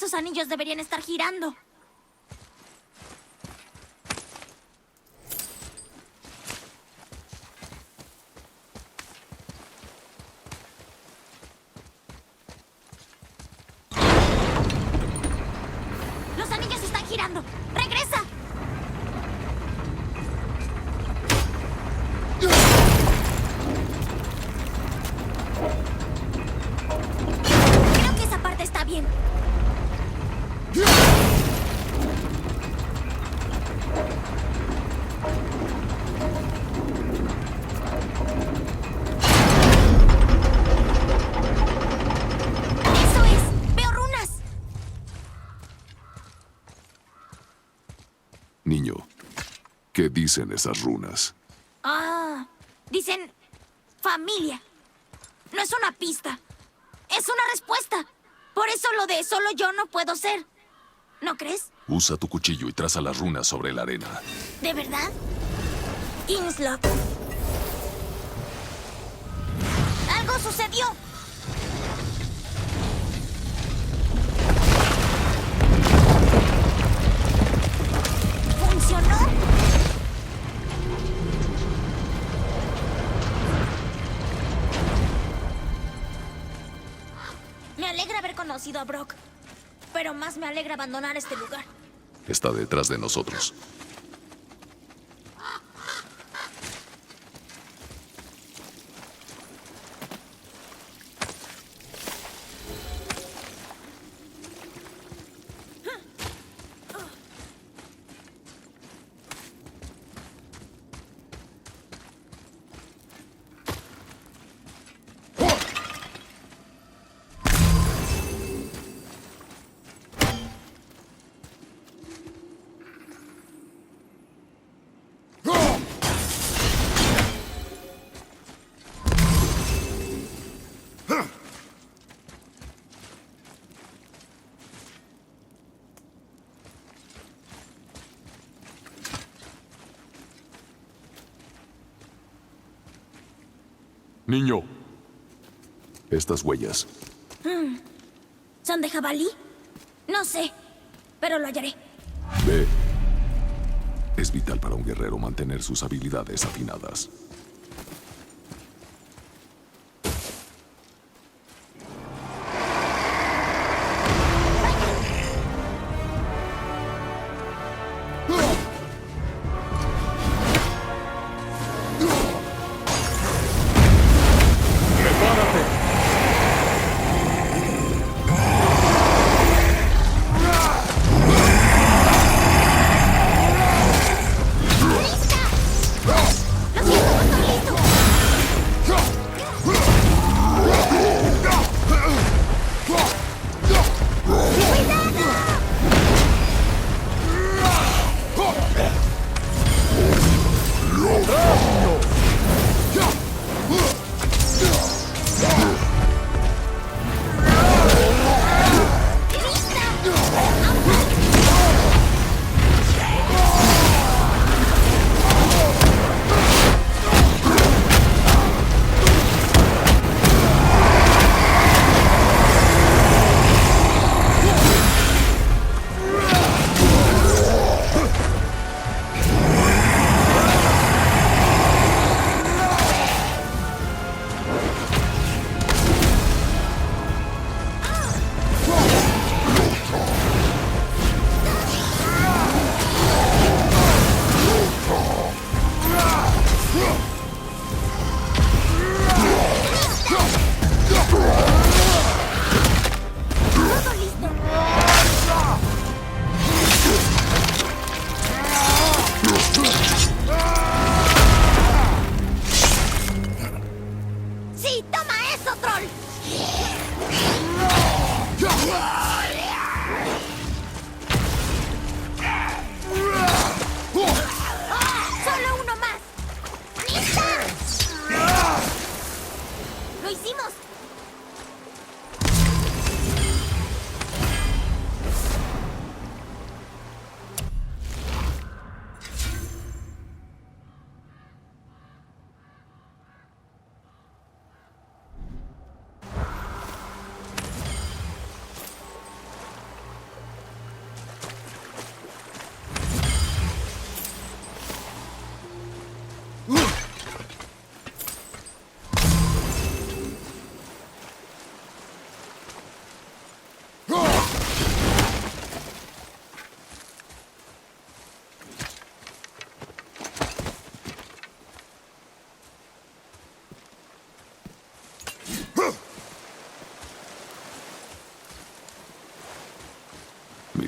Esos anillos deberían estar girando. Los anillos están girando. ¡Regresa! Creo que esa parte está bien. ¡Eso es! ¡Veo runas! Niño, ¿qué dicen esas runas? Dicen familia. No es una pista. Es una respuesta. Por eso lo de solo yo no puedo ser. ¿No crees? Usa tu cuchillo y traza las runas sobre la arena. ¿De verdad? Inslop. ¡Algo sucedió! ¿Funcionó? Me alegra haber conocido a Brock, pero más me alegra abandonar este lugar. Está detrás de nosotros. Niño, estas huellas. ¿Son de jabalí? No sé, pero lo hallaré. Ve. Es vital para un guerrero mantener sus habilidades afinadas. ¡Lo siento!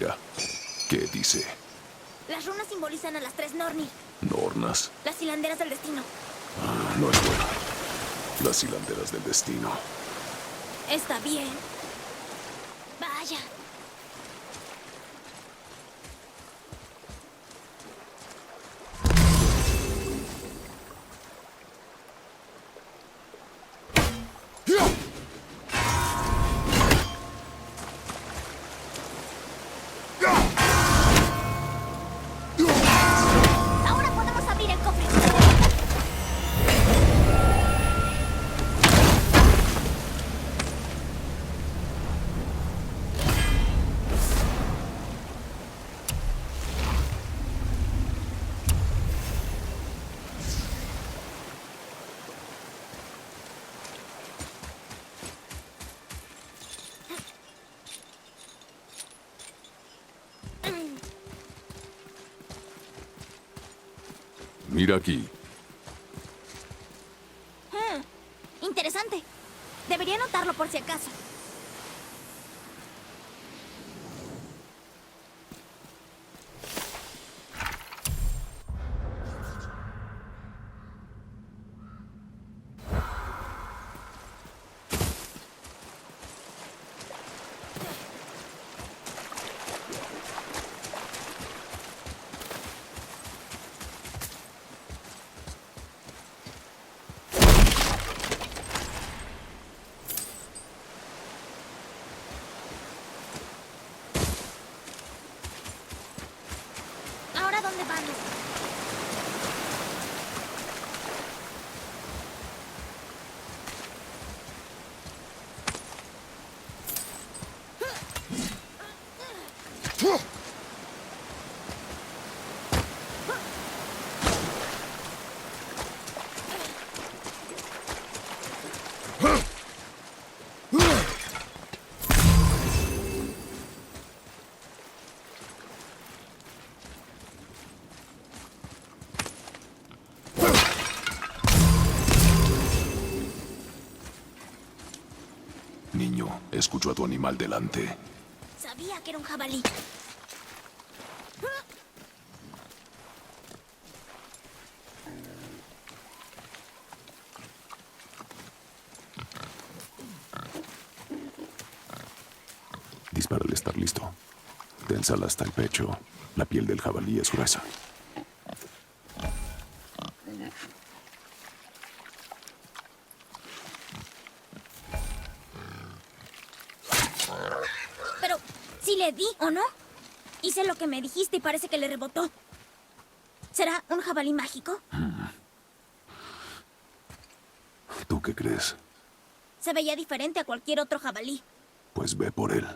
Mira, ¿qué dice? Las runas simbolizan a las 3 Nornir, Nornas. las hilanderas del destino. No es bueno. Las hilanderas del destino. Está bien. Vaya. Ahora podemos abrir el cofre. Mira aquí. Interesante. Debería anotarlo por si acaso. ¿Ahora dónde vamos? Niño, escucho a tu animal delante. Sabía que era un jabalí. Dispara al estar listo. Ténsala hasta el pecho. La piel del jabalí es gruesa. Pero, ¿si le di o no? Hice lo que me dijiste y parece que le rebotó. ¿Será un jabalí mágico? ¿Tú qué crees? Se veía diferente a cualquier otro jabalí. Pues ve por él.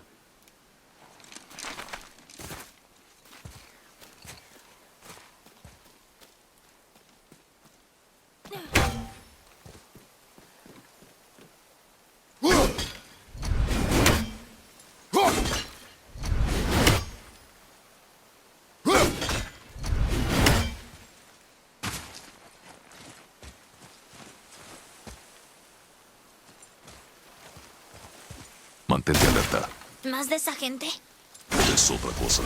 Mantente alerta. ¿Más de esa gente? Es otra cosa.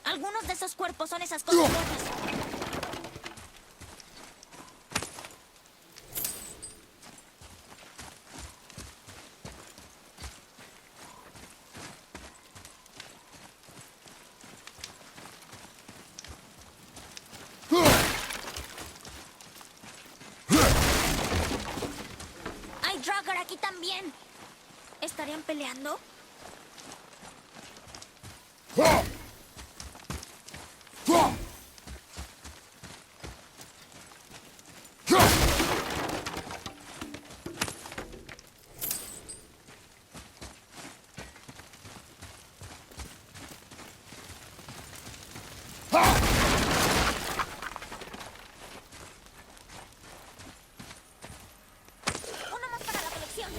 Algunos de esos cuerpos son esas cosas rojas. Hay Draugr aquí también. ¿Estarían peleando? Uno más para la colección.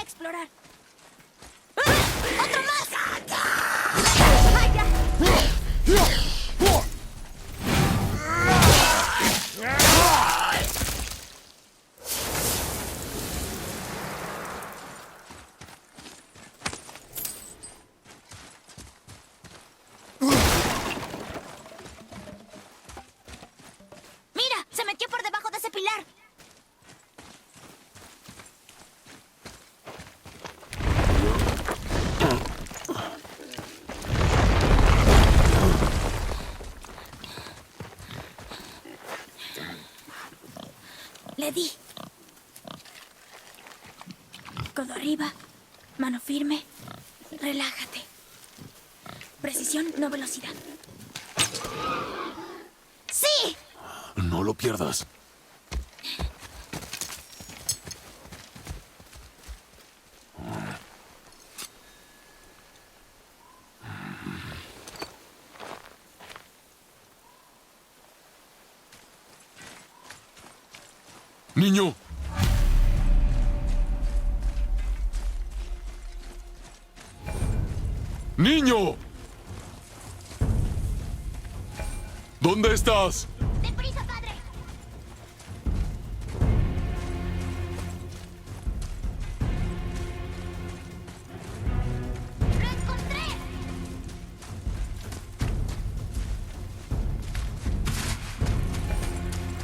explorar. ¡Ah! ¡Otro más! ¡Vaya! ¡Mira! ¡Se metió por debajo de ese pilar! Le di. Codo arriba, mano firme, relájate. Precisión, no velocidad. ¡Sí! No lo pierdas. ¡Niño! ¡Niño! ¿Dónde estás? ¡Deprisa, padre! ¡Lo encontré!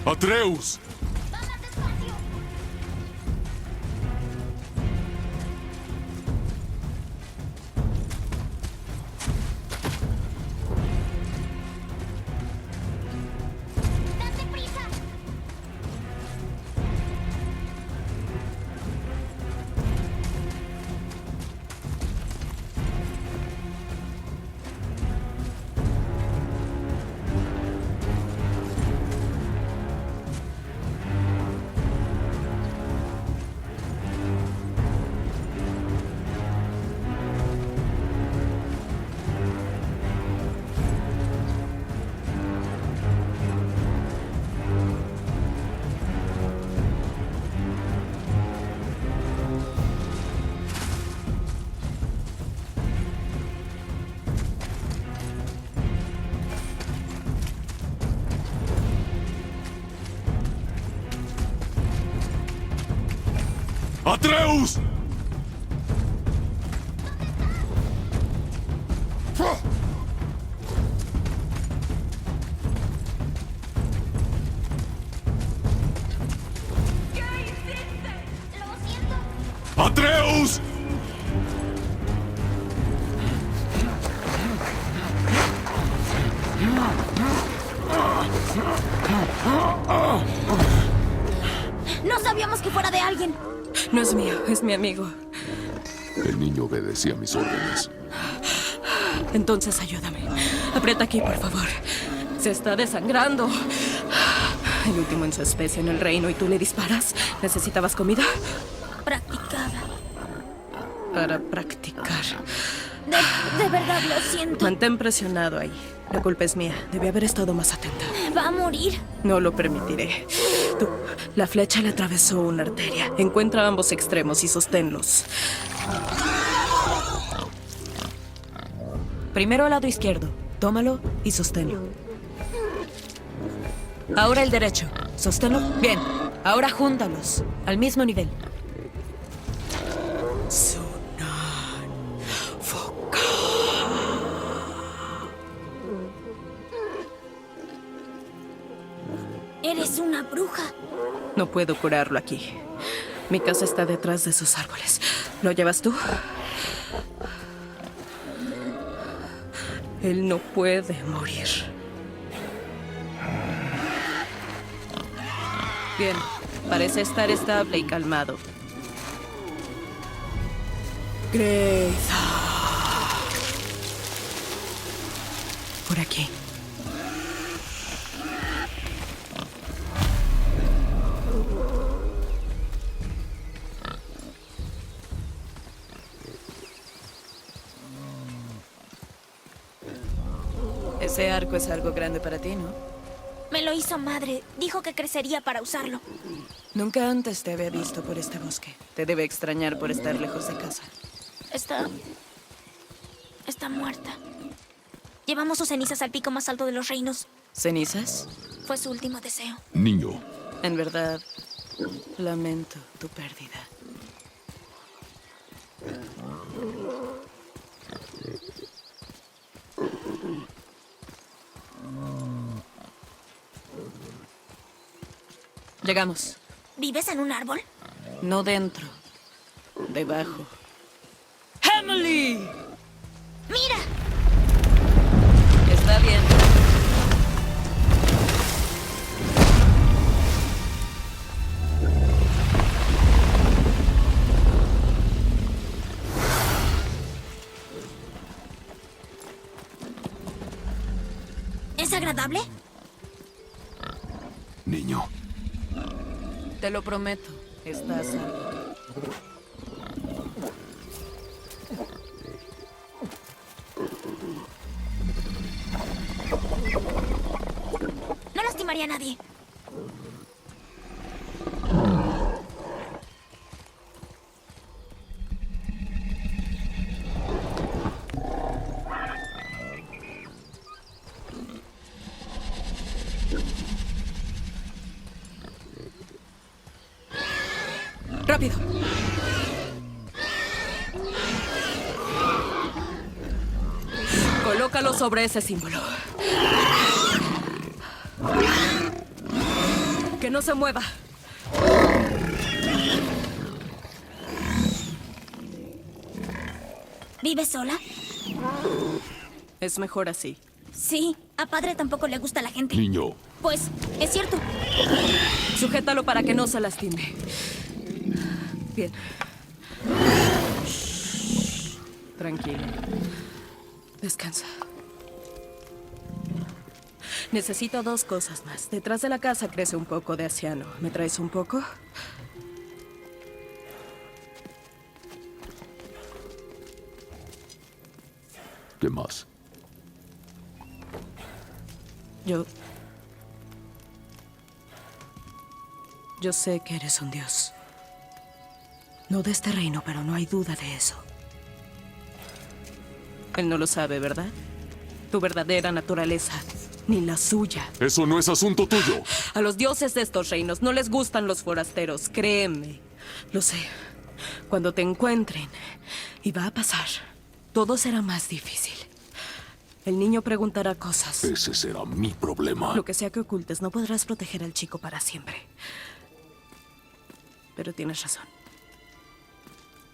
¡Atreus! ¡Va más despacio! ¡Date prisa! ¡Atreus! ¿Qué hiciste? Lo siento. ¡Atreus! No sabíamos que fuera de alguien. No es mío, es mi amigo. El niño obedecía mis órdenes. Entonces ayúdame. Aprieta aquí, por favor. Se está desangrando. El último en su especie en el reino y tú le disparas. ¿Necesitabas comida? Practicaba. Para practicar. De verdad lo siento. Mantén presionado ahí. La culpa es mía. Debí haber estado más atenta. Va a morir. No lo permitiré. Tú, la flecha le atravesó una arteria. Encuentra ambos extremos y sosténlos. Primero al lado izquierdo. Tómalo y sosténlo. Ahora el derecho. Sosténlo. Bien. Ahora júntalos. Al mismo nivel. Eres una bruja. No puedo curarlo aquí. Mi casa está detrás de esos árboles. ¿Lo llevas tú? Él no puede morir. Bien, parece estar estable y calmado. Greza. Por aquí. Ese arco es algo grande para ti, ¿no? Me lo hizo madre. Dijo que crecería para usarlo. Nunca antes te había visto por este bosque. Te debe extrañar por estar lejos de casa. Está muerta. Llevamos sus cenizas al pico más alto de los reinos. ¿Cenizas? Fue su último deseo. Niño, En verdad, lamento tu pérdida. Llegamos. ¿Vives en un árbol? No dentro. Debajo. ¡Emily! ¡Mira! Está bien. ¿Es agradable? niño. Te lo prometo. Estás a salvo. No lastimaría a nadie. ¡Rápido! Colócalo sobre ese símbolo. Que no se mueva. ¿Vives sola? Es mejor así. Sí, a padre tampoco le gusta la gente. Niño, Pues, es cierto. Sujétalo para que no se lastime. Bien. Tranquilo. Descansa. Necesito 2 cosas más. Detrás de la casa crece un poco de aciano. ¿Me traes un poco? ¿qué más? Yo sé que eres un dios. No de este reino, pero no hay duda de eso. Él no lo sabe, ¿verdad? Tu verdadera naturaleza, ni la suya. Eso no es asunto tuyo. A los dioses de estos reinos no les gustan los forasteros, créeme. Lo sé. Cuando te encuentren, y va a pasar, todo será más difícil. El niño preguntará cosas. Ese será mi problema. Lo que sea que ocultes, no podrás proteger al chico para siempre. Pero tienes razón.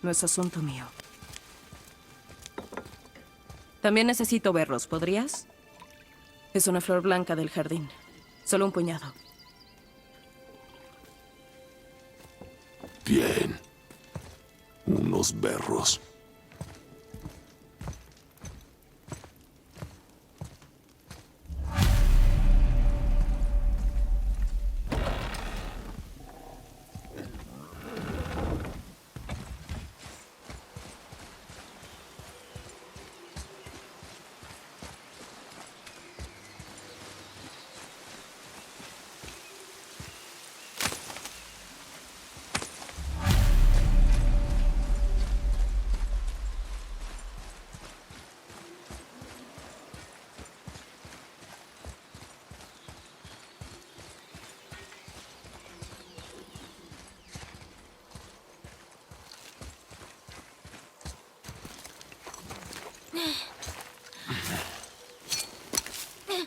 No es asunto mío. También necesito berros, ¿podrías? Es una flor blanca del jardín. Solo un puñado. Bien. Unos berros.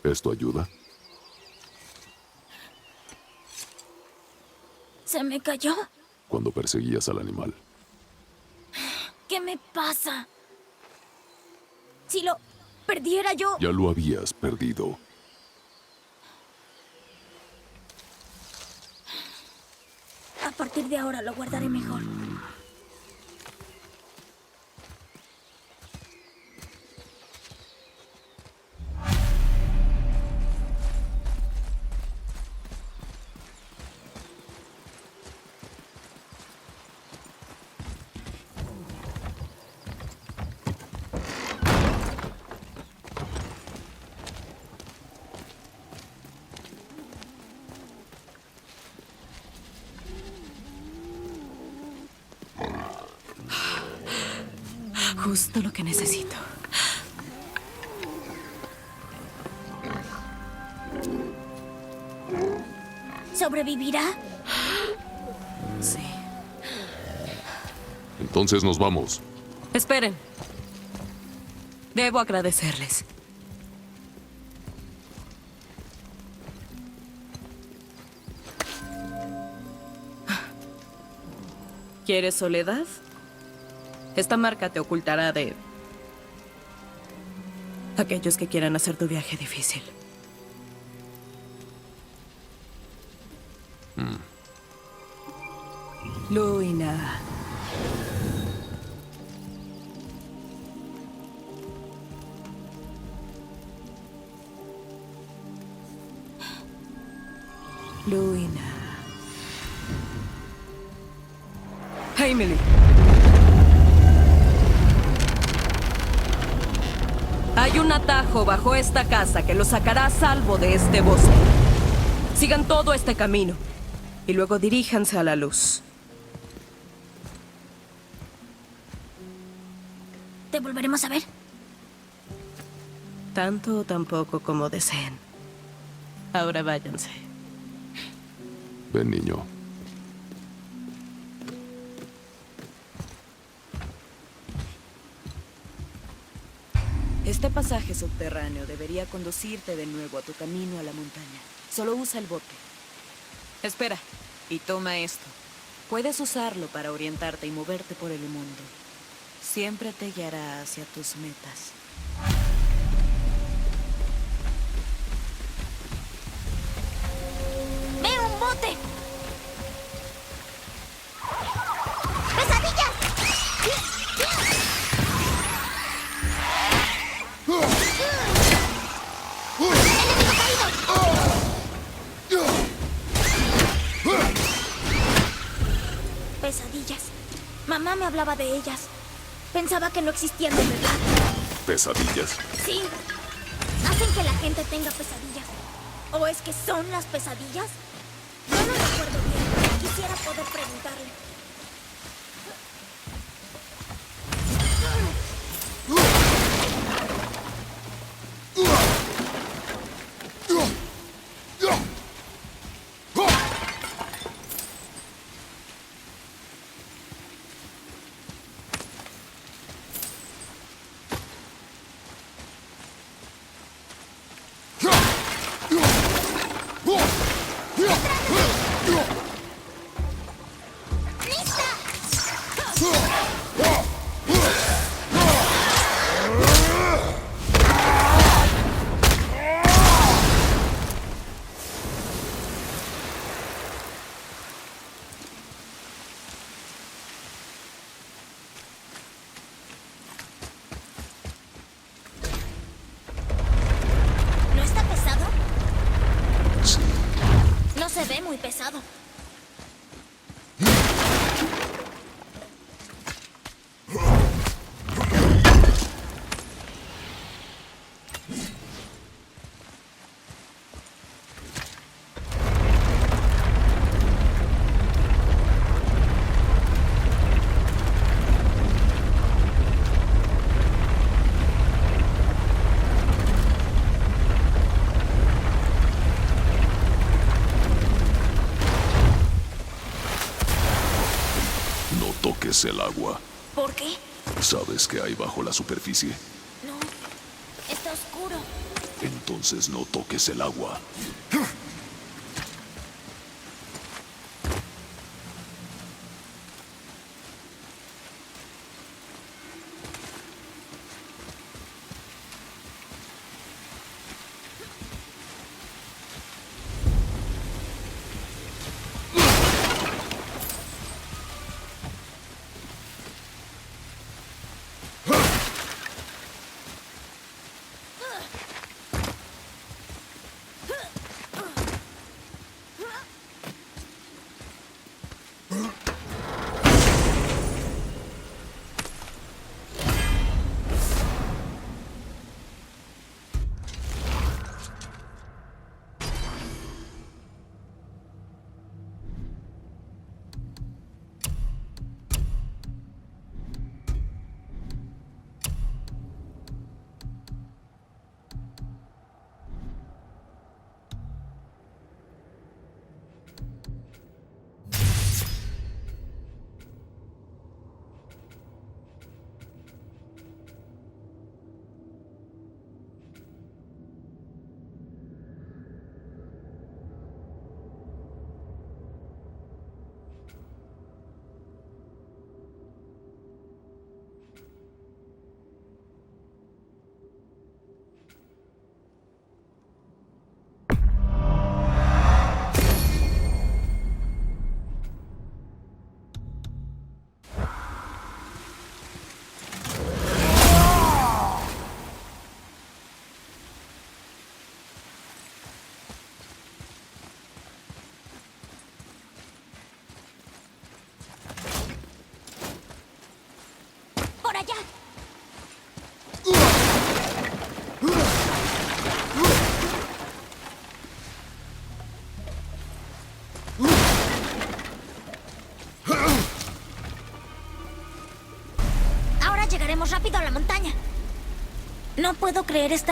¿Esto ayuda? ¿Se me cayó? Cuando perseguías al animal. ¿Qué me pasa? Si lo perdiera yo... Ya lo habías perdido. A partir de ahora lo guardaré mejor. Justo lo que necesito. ¿Sobrevivirá? Sí. Entonces nos vamos. Esperen. Debo agradecerles. ¿Quieres soledad? Esta marca te ocultará de aquellos que quieran hacer tu viaje difícil. Luina. Luina. Emily. Hay un atajo bajo esta casa que lo sacará a salvo de este bosque. Sigan todo este camino y luego diríjanse a la luz. ¿Te volveremos a ver? Tanto o tan poco como deseen. Ahora váyanse. Ven, niño. Este pasaje subterráneo debería conducirte de nuevo a tu camino a la montaña. Solo usa el bote. Espera. Y toma esto. Puedes usarlo para orientarte y moverte por el mundo. Siempre te guiará hacia tus metas. ¡Veo un bote! ¡Pesadillas! ¡Enemigo caído! Pesadillas. Mamá me hablaba de ellas. Pensaba que no existían de verdad. Pesadillas. Sí. Hacen que la gente tenga pesadillas. ¿O es que son las pesadillas? No lo recuerdo bien. Quisiera poder preguntarle. ¿No está pesado? Sí. No se ve muy pesado. No toques el agua. ¿Por qué? ¿Sabes qué hay bajo la superficie? No. Está oscuro. Entonces no toques el agua. Lleguemos rápido a la montaña. No puedo creer esta